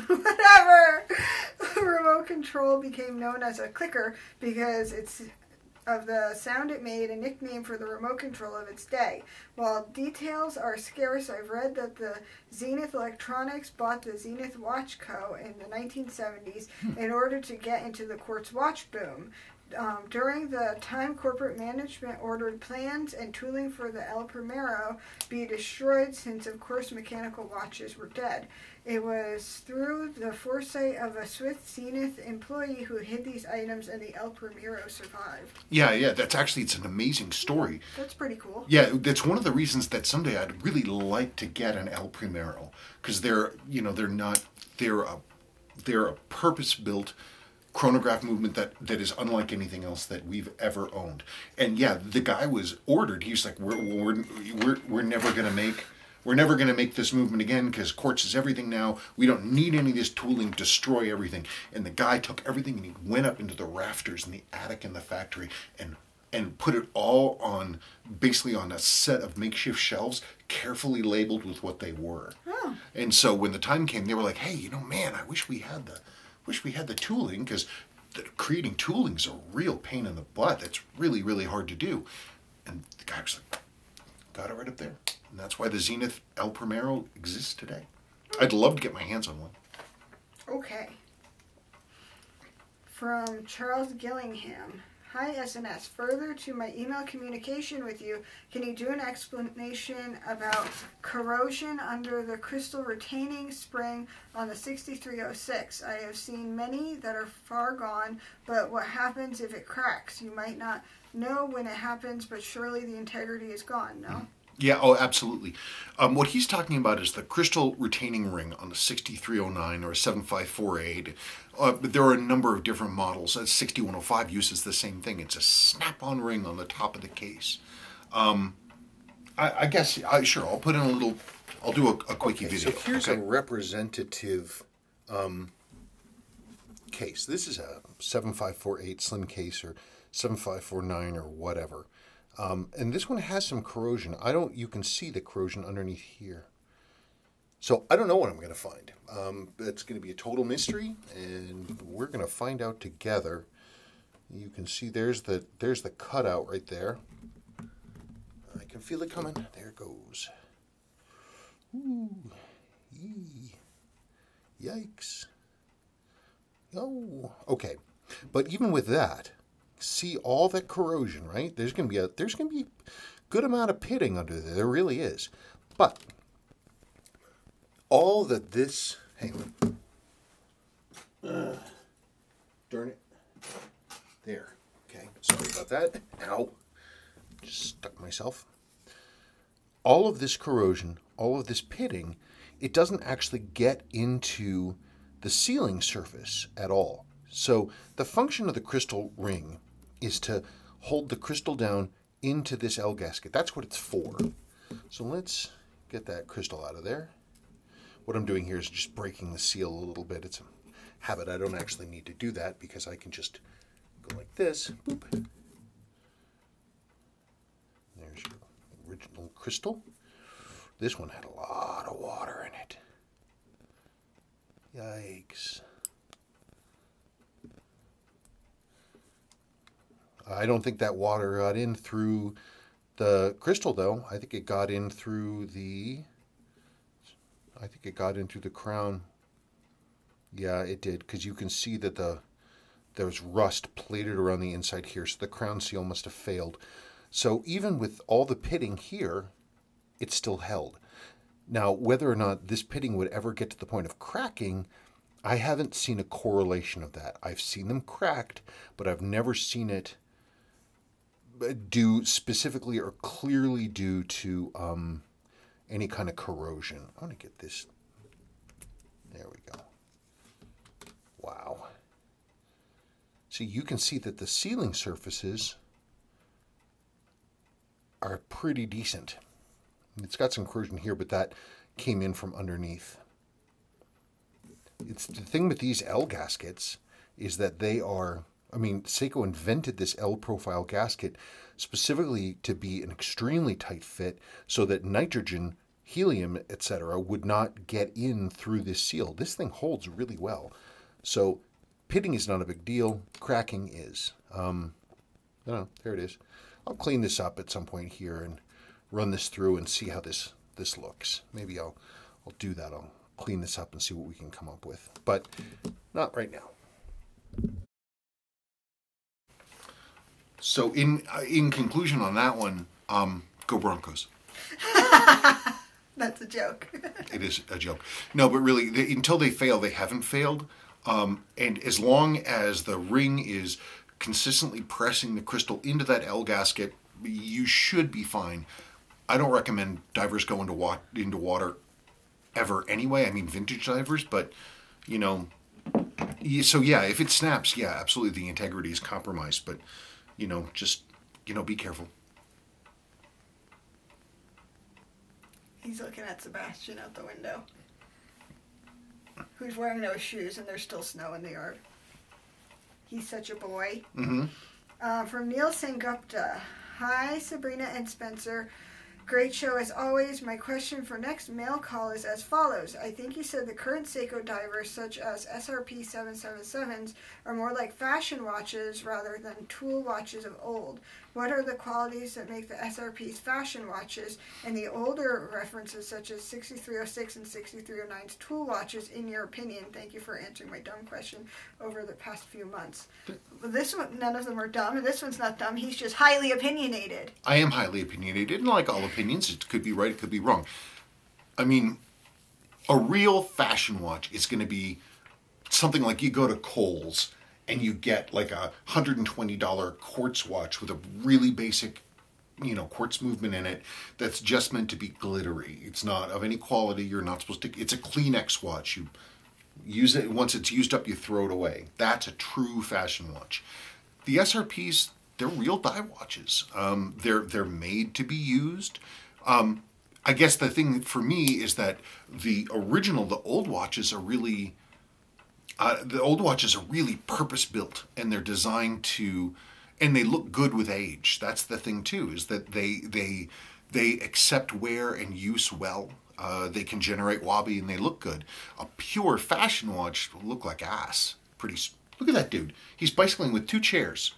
whatever, remote control became known as a clicker because it's of the sound it made, a nickname for the remote control of its day. While details are scarce, I've read that the Zenith Electronics bought the Zenith Watch Co. in the 1970s in order to get into the quartz watch boom. During the time, corporate management ordered plans and tooling for the El Primero be destroyed since, of course, mechanical watches were dead. It was through the foresight of a Swiss Zenith employee who hid these items and the El Primero survived. Yeah, it's an amazing story. That's pretty cool. Yeah, that's one of the reasons that someday I'd really like to get an El Primero, because they're a purpose-built chronograph movement that is unlike anything else that we've ever owned. And yeah, the guy was ordered. He's like, we're never gonna make this movement again because quartz is everything now. We don't need any of this tooling. Destroy everything. And the guy took everything and he went up into the rafters in the attic in the factory and put it all on, basically on a set of makeshift shelves, carefully labeled with what they were. Oh. And so when the time came, they were like, hey, man, I wish we had the tooling, because creating tooling is a real pain in the butt. That's really, really hard to do. And the guy was like, got it right up there. And that's why the Zenith El Primero exists today. I'd love to get my hands on one. Okay. From Charles Gillingham. Hi, SNS. Further to my email communication with you, can you do an explanation about corrosion under the crystal retaining spring on the 6306? I have seen many that are far gone, but what happens if it cracks? You might not know when it happens, but surely the integrity is gone, no? Yeah, oh, absolutely. What he's talking about is the crystal retaining ring on the 6309 or 7548. There are a number of different models. 6105 uses the same thing. It's a snap-on ring on the top of the case. I guess, sure, I'll put in a little, I'll do a quickie video. So here's a representative case. This is a 7548 slim case or 7549 or whatever. And this one has some corrosion. You can see the corrosion underneath here. So I don't know what I'm going to find. It's going to be a total mystery, and we're going to find out together. You can see there's the cutout right there. I can feel it coming. There it goes. Ooh, yee. Yikes. Oh, okay. But even with that, see all that corrosion, right? There's going to be a good amount of pitting under there. There really is. But all that this, hang on. Darn it. There. Okay. Sorry about that. Ow. Just stuck myself. All of this corrosion, all of this pitting, it doesn't actually get into the sealing surface at all. So the function of the crystal ring is to hold the crystal down into this L gasket. That's what it's for. So let's get that crystal out of there. What I'm doing here is just breaking the seal a little bit. It's a habit. I don't actually need to do that because I can just go like this. Boop. There's your original crystal. This one had a lot of water in it. Yikes. I don't think that water got in through the crystal, though. I think it got in through the crown. Yeah, it did, because you can see that there's rust plated around the inside here, so the crown seal must have failed. So even with all the pitting here, it's still held. Now, whether or not this pitting would ever get to the point of cracking, I haven't seen a correlation of that. I've seen them cracked, but I've never seen it due specifically or clearly due to any kind of corrosion. I want to get this. There we go. Wow. So you can see that the sealing surfaces are pretty decent. It's got some corrosion here, but that came in from underneath. It's the thing with these L gaskets is that they are, I mean, Seiko invented this L profile gasket specifically to be an extremely tight fit so that nitrogen, helium, etc. would not get in through this seal. This thing holds really well. So pitting is not a big deal. Cracking is. No, there it is. I'll clean this up at some point here and run this through and see how this looks. Maybe I'll do that. I'll clean this up and see what we can come up with, but not right now. So in conclusion on that one, go Broncos. That's a joke. It is a joke. No, but really, until they fail, they haven't failed. And as long as the ring is consistently pressing the crystal into that L gasket, you should be fine. I don't recommend divers go into water ever anyway. I mean, vintage divers, but, you know, so yeah, if it snaps, yeah, absolutely the integrity is compromised, but, you know, just, you know, be careful. He's looking at Sebastian out the window, who's wearing no shoes, and there's still snow in the yard. He's such a boy. Mm-hmm. From Neil Sengupta. Hi, Sabrina and Spencer. Great show as always. My question for next mail call is as follows. I think you said the current Seiko divers, such as SRP 777s, are more like fashion watches rather than tool watches of old. What are the qualities that make the SRPs fashion watches and the older references such as 6306 and 6309's tool watches in your opinion? Thank you for answering my dumb question over the past few months. This one, none of them are dumb. This one's not dumb. He's just highly opinionated. I am highly opinionated, and like all opinions, it could be right, it could be wrong. I mean, a real fashion watch is going to be something like you go to Kohl's and you get like a $120 quartz watch with a really basic, you know, quartz movement in it that's just meant to be glittery. It's not of any quality. You're not supposed to, it's a Kleenex watch. You use it, once it's used up, you throw it away. That's a true fashion watch. The SRPs, they're real dive watches. They're made to be used. I guess the thing for me is that the old watches are really, purpose-built, and they're designed to, and they look good with age. That's the thing too, is that they accept wear and use well. They can generate wabi and they look good. A pure fashion watch will look like ass. Look at that dude. He's bicycling with 2 chairs.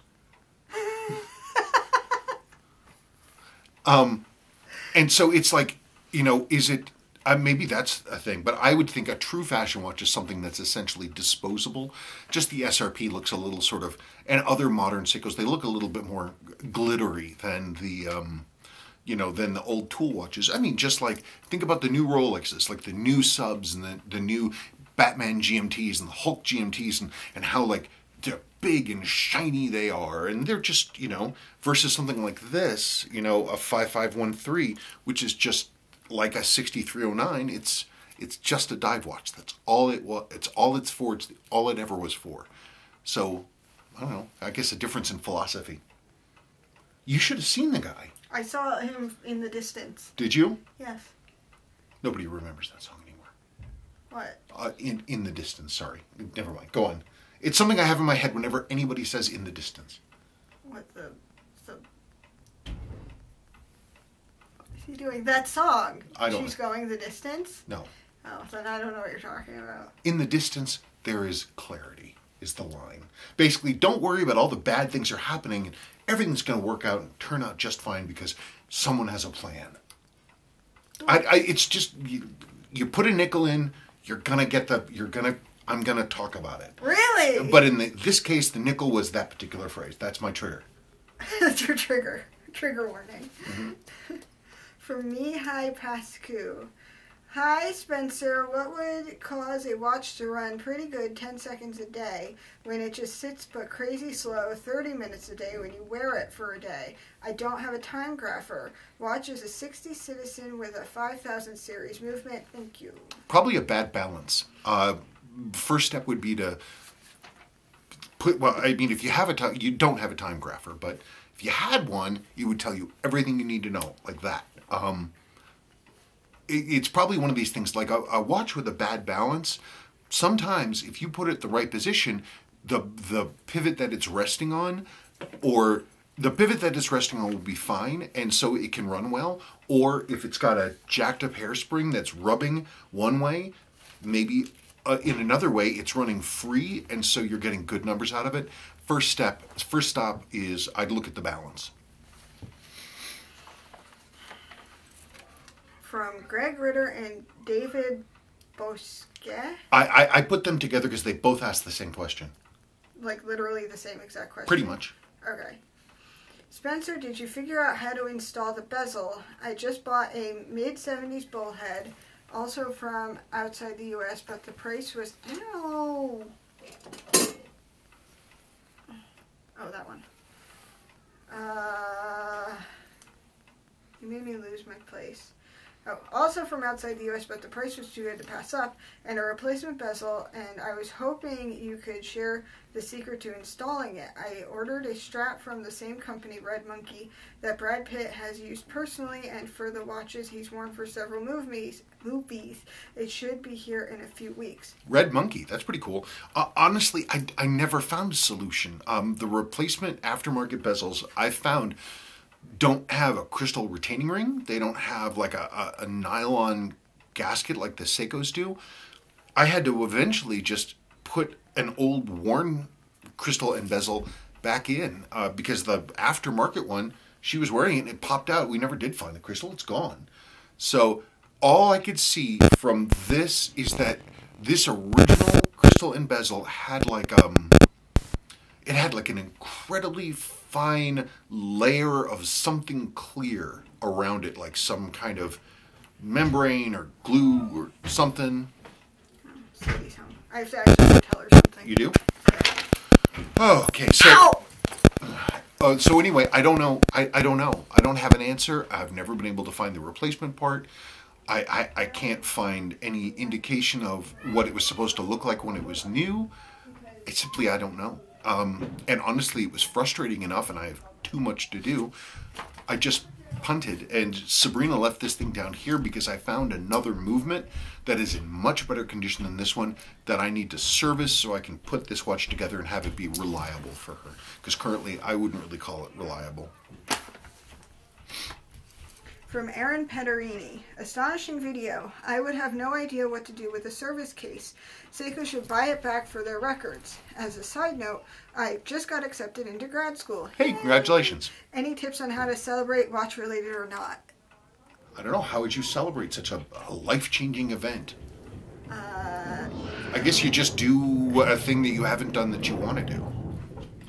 And so it's like, is it, maybe that's a thing, but I would think a true fashion watch is something that's essentially disposable. Just the SRP looks a little sort of, and other modern Seikos, they look a little bit more glittery than the, than the old tool watches. I mean, just like, think about the new Rolexes, like the new subs and the new Batman GMTs and the Hulk GMTs and how like they're big and shiny they are. And they're just, versus something like this, a 5513, which is just like a 6309. It's just a dive watch. That's all it was. It's all it's for. It's all it ever was for. So, I don't know. I guess a difference in philosophy. You should have seen the guy. I saw him in the distance. Did you? Yes. Nobody remembers that song anymore. What? In the distance, sorry. Never mind. Go on. It's something I have in my head whenever anybody says in the distance. What the... Is he doing that song? I don't She's Going the Distance? No. Oh, then I don't know what you're talking about. In the distance, there is clarity, is the line. Basically, don't worry about all the bad things that are happening. And everything's going to work out and turn out just fine because someone has a plan. It's just, you put a nickel in, I'm gonna talk about it. Really? But in this case, the nickel was that particular phrase. That's my trigger. That's your trigger. Trigger warning. Mm-hmm. From Mihai Pascu. Hi, Spencer. What would cause a watch to run pretty good 10 seconds a day when it just sits but crazy slow 30 minutes a day when you wear it for a day? I don't have a time grapher. Watch is a 60 Citizen with a 5000 series movement. Thank you. Probably a bad balance. First step would be to if you have you don't have a time grapher, but if you had one, it would tell you everything you need to know, like that. It's probably one of these things, like a watch with a bad balance. Sometimes, if you put it the right position, the pivot that it's resting on, or the pivot that it's resting on will be fine, and so it can run well. Or if it's got a jacked up hairspring that's rubbing one way, maybe in another way it's running free, and so you're getting good numbers out of it. First stop is I'd look at the balance. From Greg Ritter and David Bosquet. I put them together because they both asked the same question. Like literally the same exact question? Pretty much. Okay. Spencer, did you figure out how to install the bezel? I just bought a mid-70s bullhead, also from outside the U.S., but the price was... No! Oh, that one. You made me lose my place. Oh, also from outside the U.S., but the price was too good to pass up, and a replacement bezel, and I was hoping you could share the secret to installing it. I ordered a strap from the same company, Red Monkey, that Brad Pitt has used personally, and for the watches he's worn for several movies. It should be here in a few weeks. Red Monkey, that's pretty cool. Honestly, I never found a solution. The replacement aftermarket bezels I found don't have a crystal retaining ring. They don't have like a nylon gasket like the Seikos do. I had to eventually just put an old worn crystal and bezel back in because the aftermarket one, she was wearing it and it popped out. We never did find the crystal. It's gone. So all I could see from this is that this original crystal and bezel had like it had like an incredibly fine layer of something clear around it, like some kind of membrane or glue or something. I have to actually tell her something. You do? Oh, okay. So, so anyway, I don't know. I don't know. I don't have an answer. I've never been able to find the replacement part. I can't find any indication of what it was supposed to look like when it was new. It's simply, I don't know. And honestly, it was frustrating enough, and I have too much to do. I just punted, and Sabrina left this thing down here because I found another movement that is in much better condition than this one that I need to service so I can put this watch together and have it be reliable for her. Because currently, I wouldn't really call it reliable. From Aaron Pederini. Astonishing video. I would have no idea what to do with a service case. Seiko should buy it back for their records. As a side note, I just got accepted into grad school. Hey, congratulations. Any tips on how to celebrate, watch related or not? I don't know, how would you celebrate such a life-changing event? I guess you just do a thing that you haven't done that you want to do.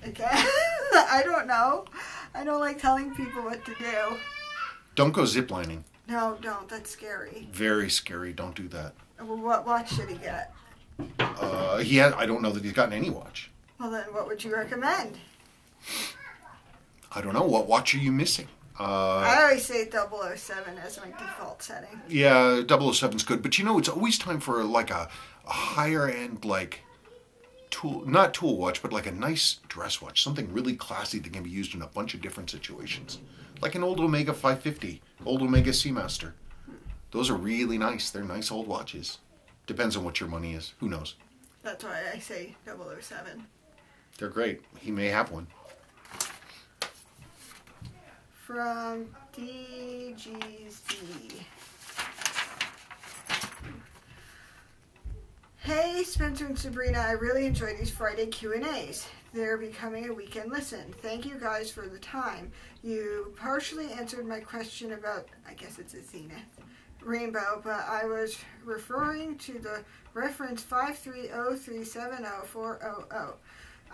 Okay. I don't know. I don't like telling people what to do. Don't go ziplining. No, don't. That's scary. Very scary. Don't do that. Well, what watch should he get? I don't know that he's gotten any watch. Well, then what would you recommend? I don't know. What watch are you missing? I always say 007 as my default setting. Yeah, 007's good. But it's always time for like a higher end, like, not tool watch, but like a nice dress watch. Something really classy that can be used in a bunch of different situations. Like an old Omega 550, old Omega Seamaster. Those are really nice. They're nice old watches. Depends on what your money is. Who knows? That's why I say 007. They're great. He may have one. From DGZ. Hey, Spencer and Sabrina, I really enjoy these Friday Q&As. They're becoming a weekend listen. Thank you guys for the time. You partially answered my question about, I guess it's a Zenith Rainbow, but I was referring to the reference 530370400.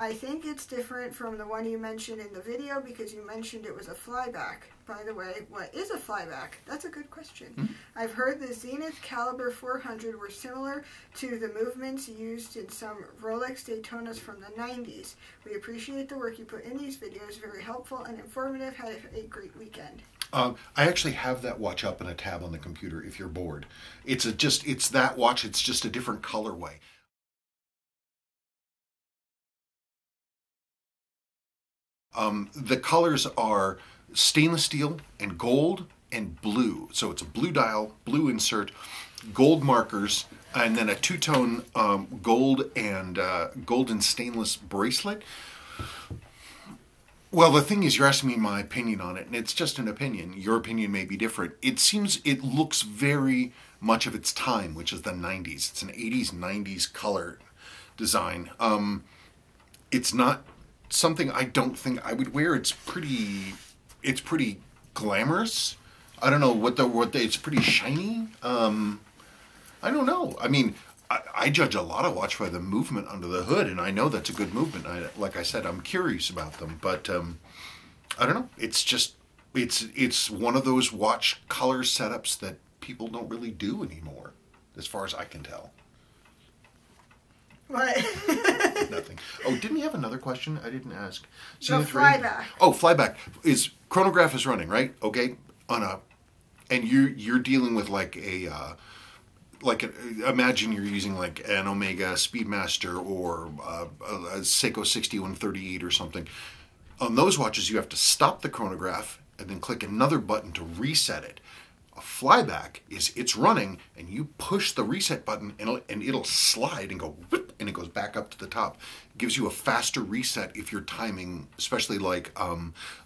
I think it's different from the one you mentioned in the video because you mentioned it was a flyback. By the way, what is a flyback? That's a good question. Mm-hmm. I've heard the Zenith Caliber 400 were similar to the movements used in some Rolex Daytonas from the 90s. We appreciate the work you put in these videos. Very helpful and informative. Have a great weekend. I actually have that watch up in a tab on the computer if you're bored. It's that watch. It's just a different colorway. The colors are stainless steel and gold and blue. So it's a blue dial, blue insert, gold markers, and then a two-tone gold and stainless bracelet. Well, the thing is, you're asking me my opinion on it, and it's just an opinion. Your opinion may be different. It looks very much of its time, which is the 90s. It's an 80s, 90s color design. It's not something I don't think I would wear. It's pretty glamorous. I don't know it's pretty shiny. I don't know. I mean, I judge a lot of watch by the movement under the hood, and I know that's a good movement. Like I said, I'm curious about them, but I don't know. It's just it's one of those watch color setups that people don't really do anymore, as far as I can tell. What? Nothing. Oh, didn't you have another question I didn't ask? The flyback. Oh, flyback. Chronograph is running, right? Okay. And you're dealing with imagine you're using like an Omega Speedmaster or a Seiko 6138 or something. On those watches, you have to stop the chronograph and then click another button to reset it. A flyback is it's running and you push the reset button and it'll slide and go whoop, and it goes back up to the top. It gives you a faster reset if you're timing, especially like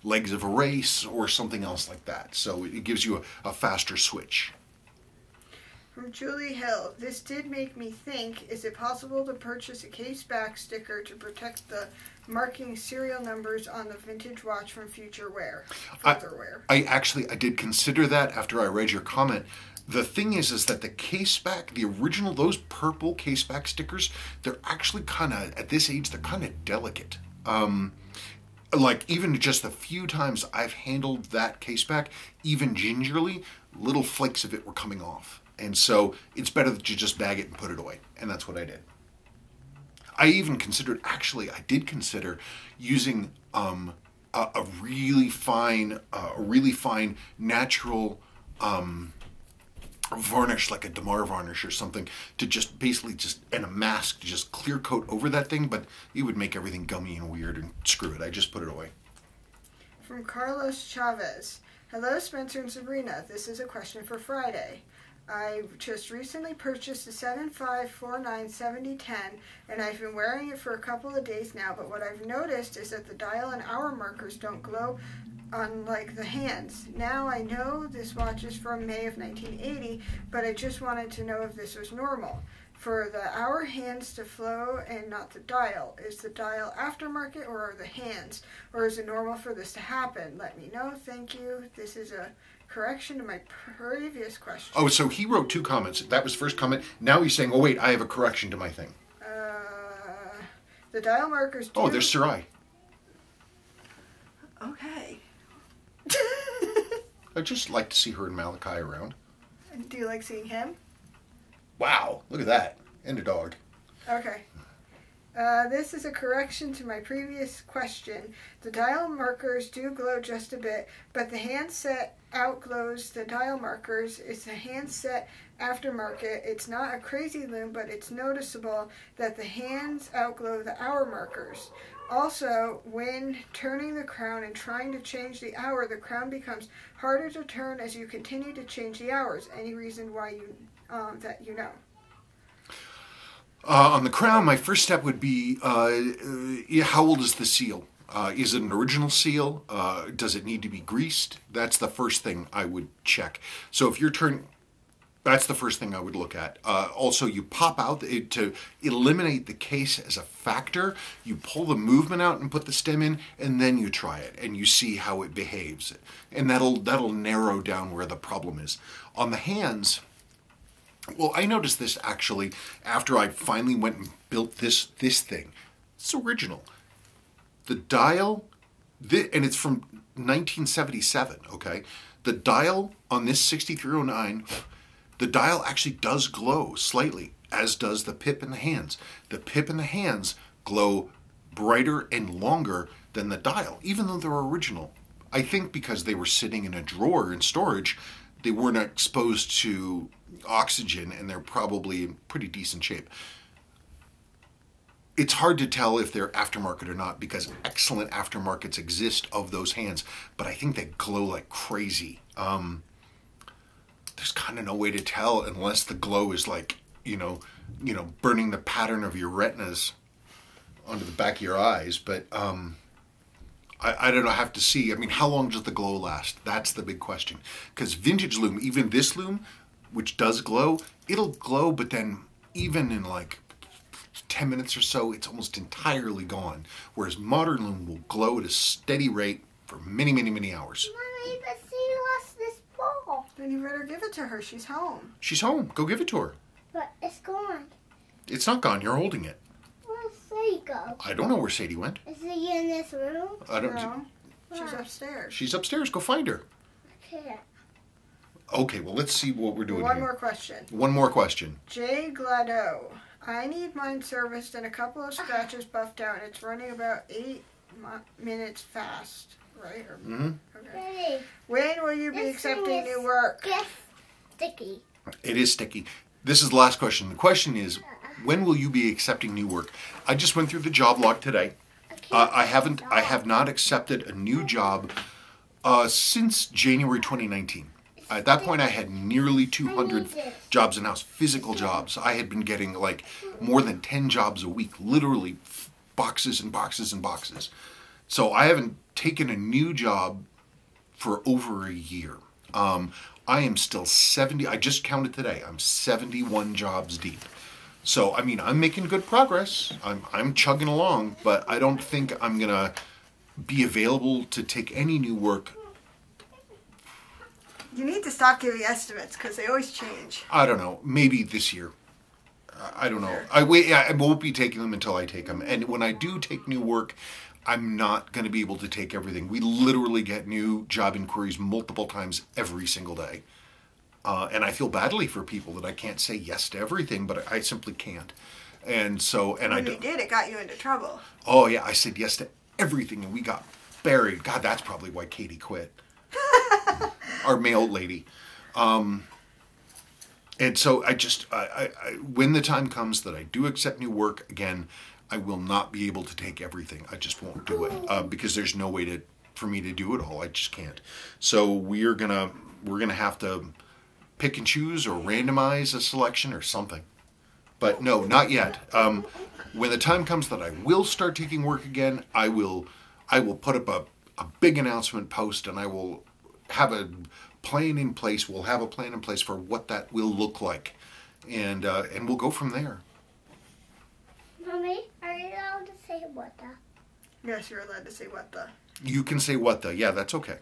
legs of a race or something else like that. So it gives you a faster switch. From Julie Hill, this did make me think, is it possible to purchase a case back sticker to protect the marking serial numbers on the vintage watch from further wear? I did consider that after I read your comment. The thing is that the case back, the original, those purple case back stickers, they're actually kind of, at this age, they're kind of delicate. Like even just the few times I've handled that case back, even gingerly, little flakes of it were coming off. And so it's better that you just bag it and put it away. And that's what I did. I did consider using a really fine natural varnish, like a Damar varnish or something, to just basically and a mask to just clear coat over that thing, but it would make everything gummy and weird, and screw it. I just put it away. From Carlos Chavez. Hello, Spencer and Sabrina. This is a question for Friday. I just recently purchased a 75497010, and I've been wearing it for a couple of days now, but what I've noticed is that the dial and hour markers don't glow unlike the hands. Now I know this watch is from May of 1980, but I just wanted to know if this was normal. For the hour hands to flow and not the dial. Is the dial aftermarket or are the hands? Or is it normal for this to happen? Let me know. Thank you. This is a correction to my previous question. Oh, so he wrote 2 comments. That was first comment. Now he's saying, oh wait, I have a correction to my thing. The dial markers do... Oh, there's Sarai. Okay. I'd just like to see her and Malachi around. Do you like seeing him? Wow, look at that. And a dog. Okay. This is a correction to my previous question. The dial markers do glow just a bit, but the handset outglows the dial markers. It's a handset aftermarket. It's not a crazy loom, but it's noticeable that the hands outglow the hour markers. Also, when turning the crown and trying to change the hour, the crown becomes harder to turn as you continue to change the hours. Any reason why that you know? On the crown, my first step would be, how old is the seal? Is it an original seal? Does it need to be greased? That's the first thing I would check. So if you're turning, that's the first thing I would look at. Also, you pop out, to eliminate the case as a factor, you pull the movement out and put the stem in, and then you try it, and you see how it behaves. And that'll narrow down where the problem is. On the hands... Well, I noticed this actually after I finally went and built this thing. It's original. The dial, and it's from 1977, okay? The dial on this 6309, the dial actually does glow slightly, as does the pip in the hands. The pip in the hands glow brighter and longer than the dial, even though they're original. I think because they were sitting in a drawer in storage, they weren't exposed to oxygen, and they're probably in pretty decent shape. It's hard to tell if they're aftermarket or not because excellent aftermarkets exist of those hands, but I think they glow like crazy. There's kind of no way to tell unless the glow is like, burning the pattern of your retinas onto the back of your eyes, but I don't know, I have to see. I mean, how long does the glow last? That's the big question. Because vintage loom, even this loom, which does glow, it'll glow, but then even in like 10 minutes or so, it's almost entirely gone. Whereas modern loom will glow at a steady rate for many, many, many hours. Mommy, but she lost this ball. Then you better give it to her. She's home. She's home. Go give it to her. But it's gone. It's not gone. You're holding it. Where's Sadie go? I don't know where Sadie went. Is she in this room? I don't. No, she's upstairs. She's upstairs. Go find her. I can't. Okay, well, let's see what we're doing One here. more question. One more question. Jay Glado. I need mine serviced and a couple of scratches buffed out. It's running about 8 minutes fast, right? Okay. Daddy, When will you be this accepting thing is new work? just sticky. It is sticky. This is the last question. The question is, when will you be accepting new work? I just went through the job log today. I have not accepted a new job since January 2019. At that point, I had nearly 200 jobs in-house, physical jobs. I had been getting like more than 10 jobs a week, literally boxes and boxes and boxes. So I haven't taken a new job for over a year. I am still 70, I just counted today, I'm 71 jobs deep. So, I mean, I'm making good progress. I'm chugging along, but I don't think I'm going to be available to take any new work. You need to stop giving estimates because they always change. I don't know. Maybe this year. I don't know. I won't be taking them until I take them. And when I do take new work, I'm not going to be able to take everything. We literally get new job inquiries multiple times every single day. And I feel badly for people that I can't say yes to everything, but I simply can't. And so, and when you did, it got you into trouble. Oh yeah, I said yes to everything, and we got buried. God, that's probably why Katie quit. Our mail lady. And so I when the time comes that I do accept new work again, I will not be able to take everything. I just won't do it because there's no way for me to do it all. I just can't. So we're gonna have to pick and choose or randomize a selection or something. But no, not yet. When the time comes that I will start taking work again, I will put up a big announcement post, and I will have a plan in place. We'll have a plan in place for what that will look like, and we'll go from there. Mommy, are you allowed to say what the? Yes, you're allowed to say what the. You can say what the. Yeah, that's okay.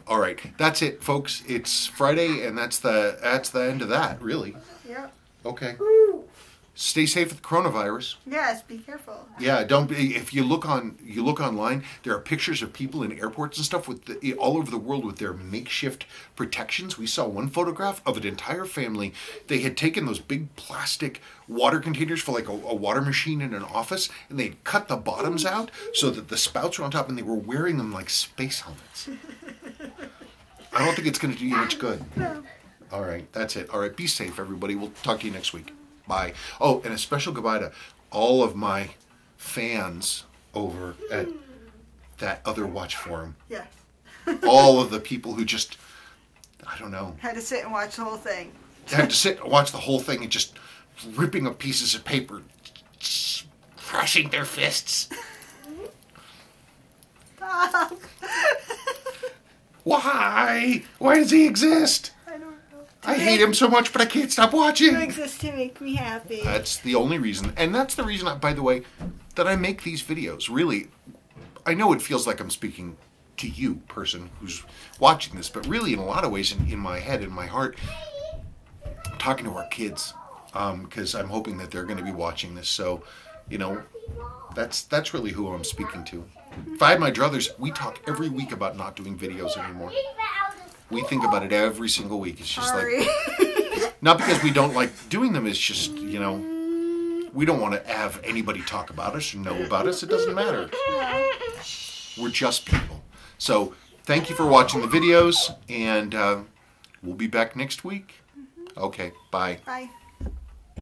All right, that's it, folks. It's Friday, and that's the end of that, really. Yep. Okay. Ooh. Stay safe with the coronavirus. Yes, be careful. Yeah, don't be. If you look online, there are pictures of people in airports and stuff all over the world with their makeshift protections. We saw one photograph of an entire family. They had taken those big plastic water containers for like a water machine in an office, and they had cut the bottoms out so that the spouts were on top, and they were wearing them like space helmets. I don't think it's going to do you much good. No. All right, that's it. All right, be safe, everybody. We'll talk to you next week. Bye. Oh, and a special goodbye to all of my fans over at that other watch forum. Yeah. All of the people who just, I don't know, Had to sit and watch the whole thing. had to sit and watch the whole thing and just ripping up pieces of paper, crushing their fists. Stop. Why? Why does he exist? I don't know. I hate him so much, but I can't stop watching. You exist to make me happy. That's the only reason. And that's the reason, by the way, that I make these videos. Really, I know it feels like I'm speaking to you, person who's watching this, but really, in a lot of ways, in my head, in my heart, I'm talking to our kids, because I'm hoping that they're going to be watching this. So, you know, that's really who I'm speaking to. If I had my druthers, we talk every week about not doing videos anymore. We think about it every single week. It's just Sorry. like, not because we don't like doing them, it's just, you know, we don't want to have anybody talk about us or know about us. It doesn't matter. We're just people. So thank you for watching the videos, and we'll be back next week. Okay, bye. Bye.